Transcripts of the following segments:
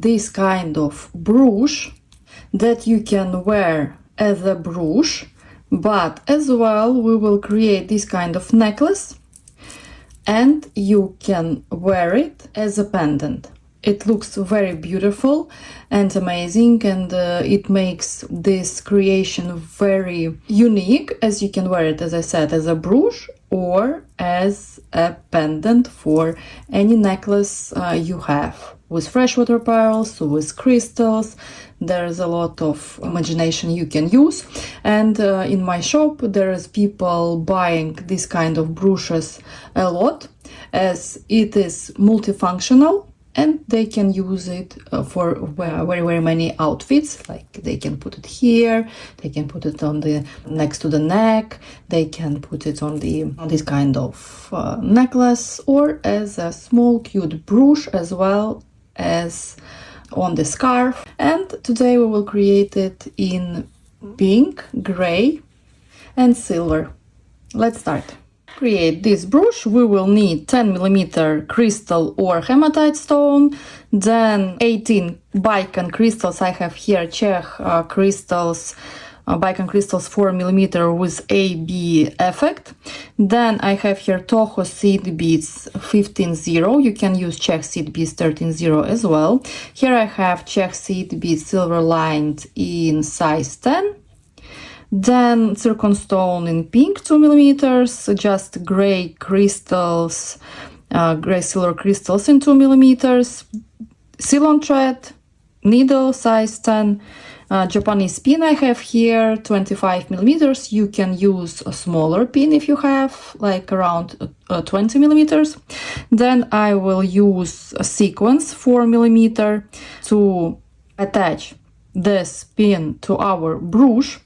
this kind of brooch that you can wear as a brooch, but as well we will create this kind of necklace and you can wear it as a pendant. It looks very beautiful and amazing, and it makes this creation very unique, as you can wear it, as I said, as a brooch or as a pendant for any necklace you have. With freshwater pearls, with crystals, there's a lot of imagination you can use. And in my shop, there's people buying this kind of brooches a lot, as it is multifunctional and they can use it for very many outfits. Like they can put it here, they can put it on the next to the neck, they can put it on this kind of necklace, or as a small cute brooch, as well as on the scarf. And today we will create it in pink, gray and silver. Let's start. Create this brooch, we will need 10mm crystal or hematite stone, then 18 Baikan crystals. I have here Czech crystals, Baikan crystals 4mm with AB effect. Then I have here Toho seed beads 15-0. You can use Czech seed beads 13-0 as well. Here I have Czech seed beads silver lined in size 10. Then zirconstone in pink 2mm, just gray crystals, gray silver crystals in 2mm, Ceylon thread, needle size 10, Japanese pin I have here 25mm. You can use a smaller pin if you have, like around 20mm. Then I will use a sequence 4mm to attach this pin to our brooch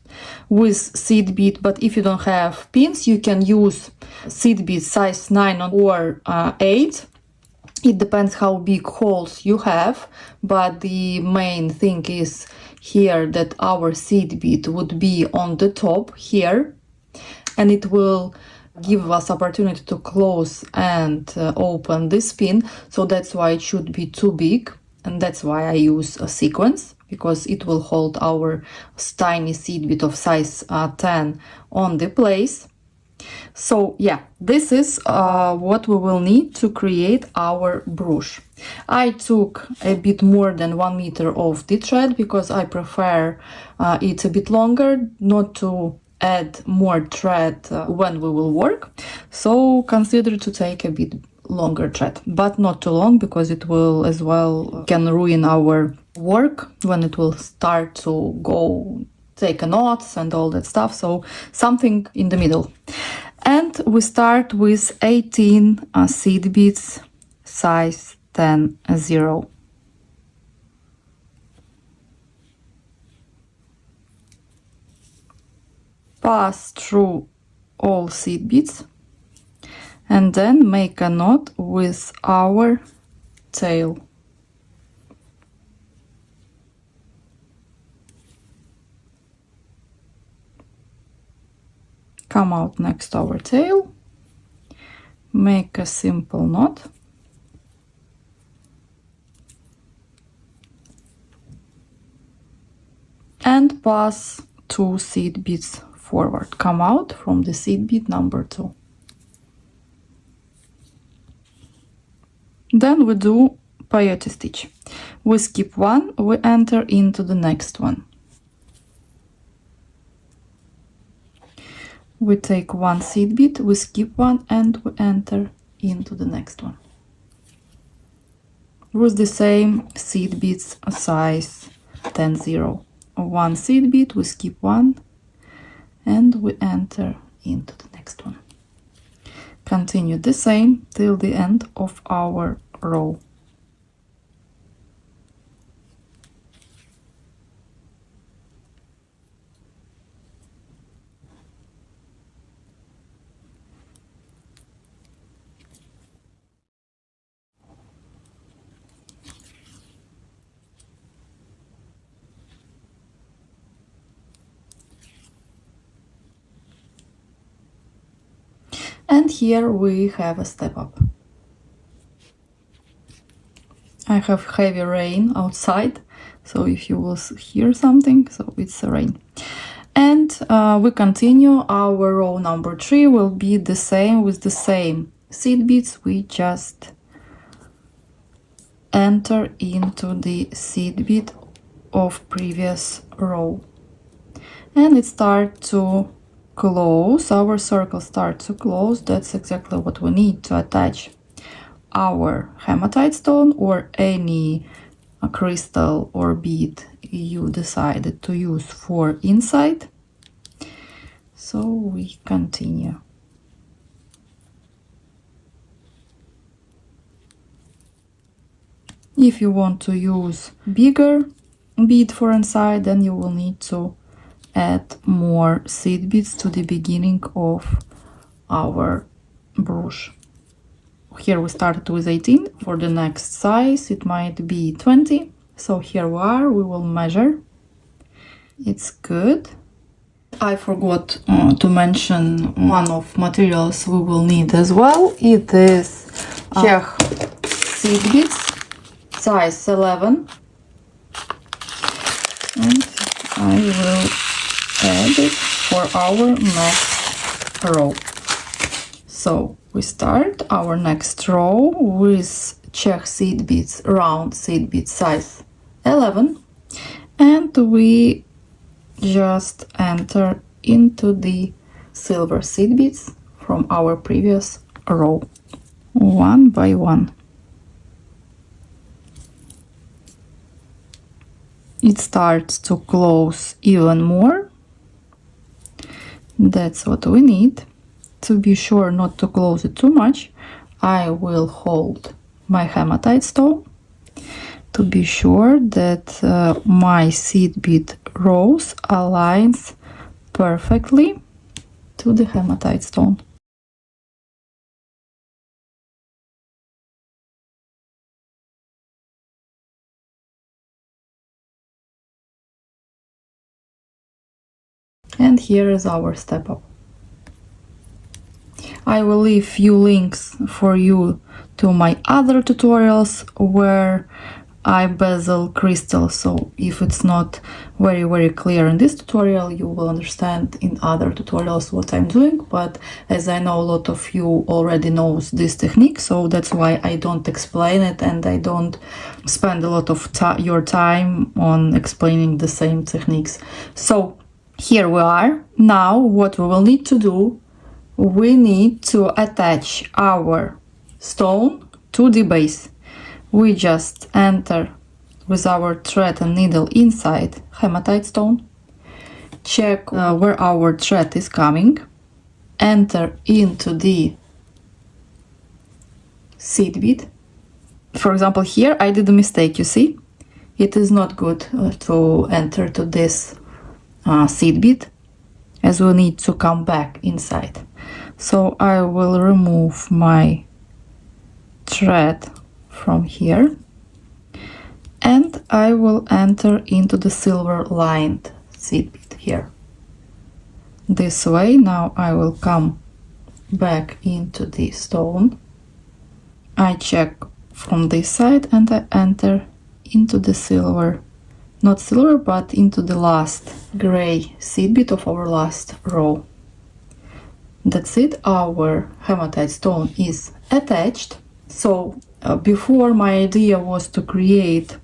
with seed bead. But if you don't have pins, you can use seed bead size 9 or 8. It depends how big holes you have, but the main thing is here that our seed bead would be on the top here, and it will give us opportunity to close and open this pin. So that's why it should be too big, and that's why I use a sequence, because it will hold our tiny seed bead of size 10 on the place. So yeah, this is what we will need to create our brooch. I took a bit more than 1 meter of the thread because I prefer it a bit longer, not to add more thread when we will work. So consider to take a bit longer thread, but not too long, because it will as well can ruin our work when it will start to go take knots and all that stuff. So something in the middle. And we start with 18 seed beads size 10-0. Pass through all seed beads and then make a knot with our tail. Come out next to our tail, make a simple knot, and pass 2 seed beads forward. Come out from the seed bead number 2. Then we do peyote stitch. We skip one, we enter into the next one. We take 1 seed bead, we skip one, and we enter into the next one with the same seed beads size 10-0. 1 seed bead, we skip one, and we enter into the next one. Continue the same till the end of our row. And here we have a step up. I have heavy rain outside, so if you will hear something, so it's rain. And we continue. Our row number 3 will be the same with the same seed beads. We just enter into the seed bead of previous row, and it starts to close. Our circle starts to close. That's exactly what we need to attach our hematite stone or any crystal or bead you decided to use for inside. So we continue. If you want to use bigger bead for inside, then you will need to add more seed beads to the beginning of our brush. Here we started with 18. For the next size it might be 20. So here we are, we will measure. It's good. I forgot to mention one of materials we will need as well. It is Czech seed beads, size 11. And I will add it for our next row. So we start our next row with Czech seed beads, round seed bead size 11, and we just enter into the silver seed beads from our previous row, one by one. It starts to close even more. That's what we need. To be sure not to close it too much, I will hold my hematite stone to be sure that my seed bead rows aligns perfectly to the hematite stone. And here is our step up. I will leave few links for you to my other tutorials where I bezel crystals, so if it's not very clear in this tutorial, you will understand in other tutorials what I'm doing. But as I know a lot of you already knows this technique, so that's why I don't explain it and I don't spend a lot of your time on explaining the same techniques. So here we are. Now what we will need to do, we need to attach our stone to the base. We just enter with our thread and needle inside hematite stone, check where our thread is coming, enter into the seed bead. For example, here I did a mistake, you see? It is not good to enter to this seed bead, as we need to come back inside. So I will remove my thread from here and I will enter into the silver lined seed bead here. This way. Now I will come back into the stone. I check from this side and I enter into the silver, not silver, but into the last gray seed bead of our last row. That's it, our hematite stone is attached. So before my idea was to create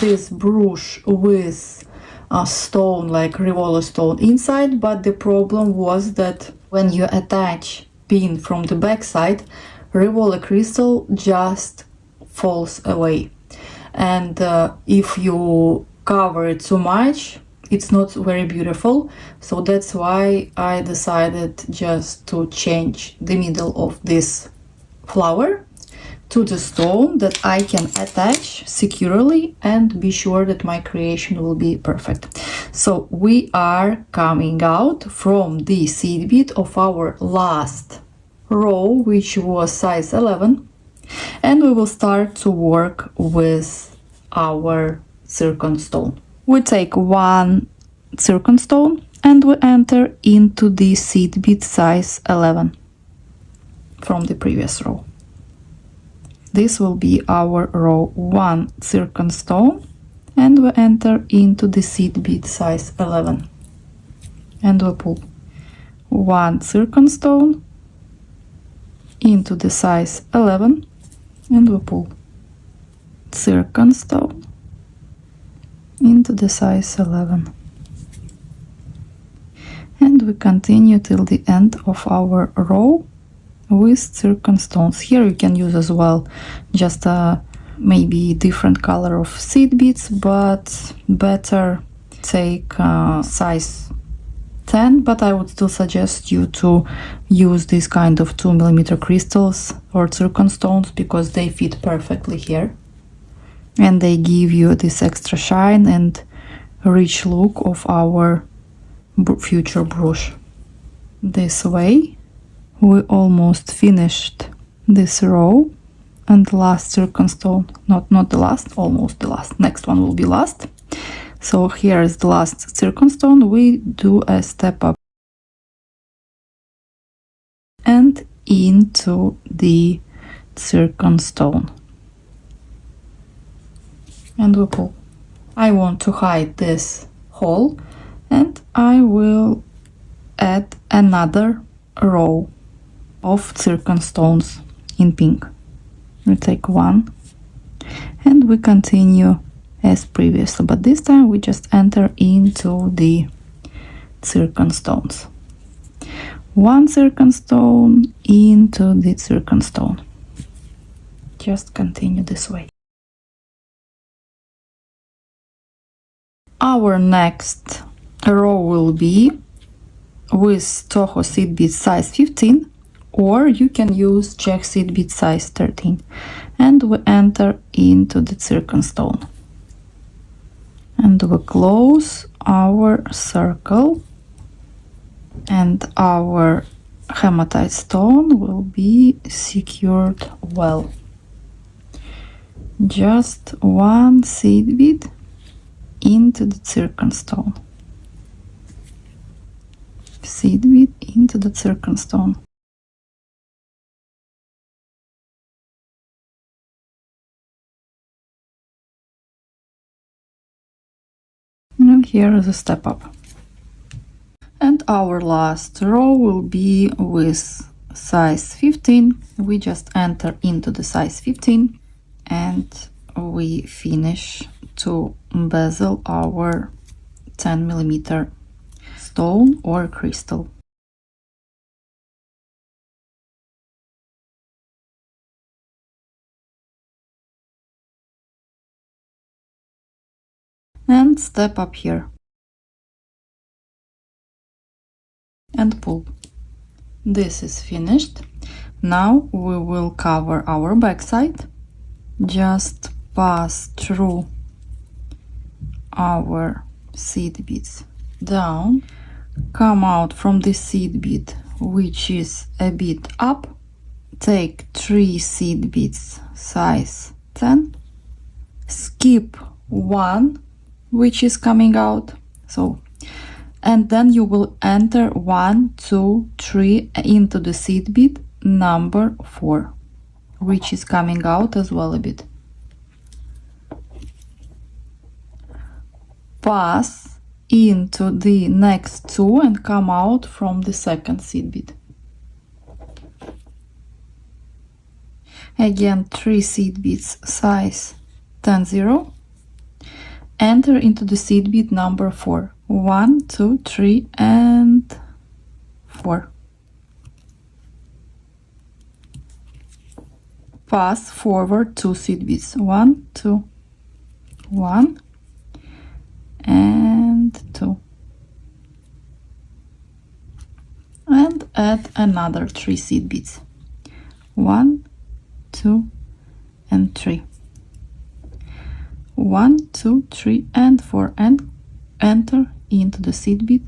this brush with a stone like Rivolo stone inside, but the problem was that when you attach pin from the back side, Rivolo crystal just falls away, and if you cover it too much, it's not very beautiful. So that's why I decided just to change the middle of this flower to the stone that I can attach securely and be sure that my creation will be perfect. So we are coming out from the seed bead of our last row, which was size 11, and we will start to work with our zircon stone. We take one zircon stone and we enter into the seed bead size 11 from the previous row. This will be our row 1 zircon stone, and we enter into the seed bead size 11, and we pull 1 zircon stone into the size 11, and we pull zircon stone into the size 11, and we continue till the end of our row with zircon stones. Here you can use as well just maybe different color of seed beads, but better take size 10, but I would still suggest you to use this kind of 2mm crystals or zircon stones because they fit perfectly here and they give you this extra shine and rich look of our future brooch. This way we almost finished this row, and the last zircon stone, not the last, almost the last, next one will be last. So here is the last zircon stone. We do a step up and into the zircon stone, and we pull. I want to hide this hole, and I will add another row of zircon stones in pink. We take one and we continue as previously, but this time we just enter into the zircon stones. 1 zircon stone into the zircon stone. Just continue this way. Our next row will be with Toho seed bead size 15, or you can use Czech seed bead size 13, and we enter into the zircon stone, and we close our circle, and our hematite stone will be secured well. Just 1 seed bead into the zircon stone, seed bead into the zircon stone. And here is a step up. And our last row will be with size 15. We just enter into the size 15 and we finish to bezel our 10mm stone or crystal. And step up here and pull. This is finished. Now we will cover our backside. Just pass through our seed beads down, come out from the seed bead which is a bit up, take 3 seed beads size 10, skip 1 which is coming out, and then you will enter 1, 2, 3 into the seed bead number 4, which is coming out as well a bit. Pass into the next 2 and come out from the second seed bead. Again 3 seed beads size 10, 0. Enter into the seed bead number 4. 1, 2, 3 and 4. Pass forward 2 seed beads. 1, 2, 1 and 2. And add another 3 seed beads. 1, 2 and 3. 1, 2, 3 and 4, and enter into the seed bead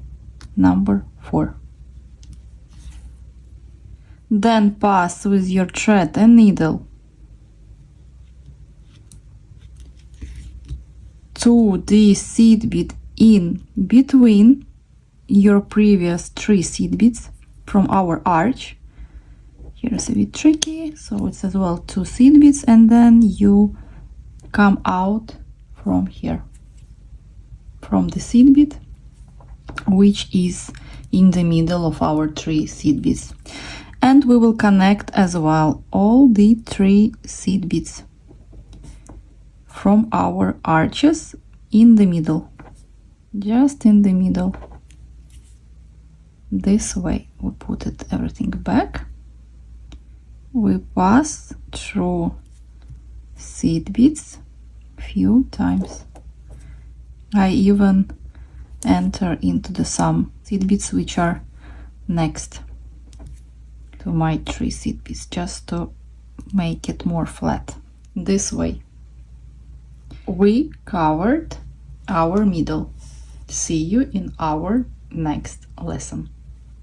number 4. Then pass with your thread and needle to the seed bead in between your previous 3 seed beads from our arch. Here's a bit tricky, so it's as well 2 seed beads, and then you come out from here, from the seed bead, which is in the middle of our 3 seed beads. And we will connect as well all the 3 seed beads from our arches in the middle, just in the middle. This way we put it everything back. We pass through seed beads few times. I even enter into the some seed beads which are next to my 3 seed beads, just to make it more flat. This way we covered our middle. See you in our next lesson.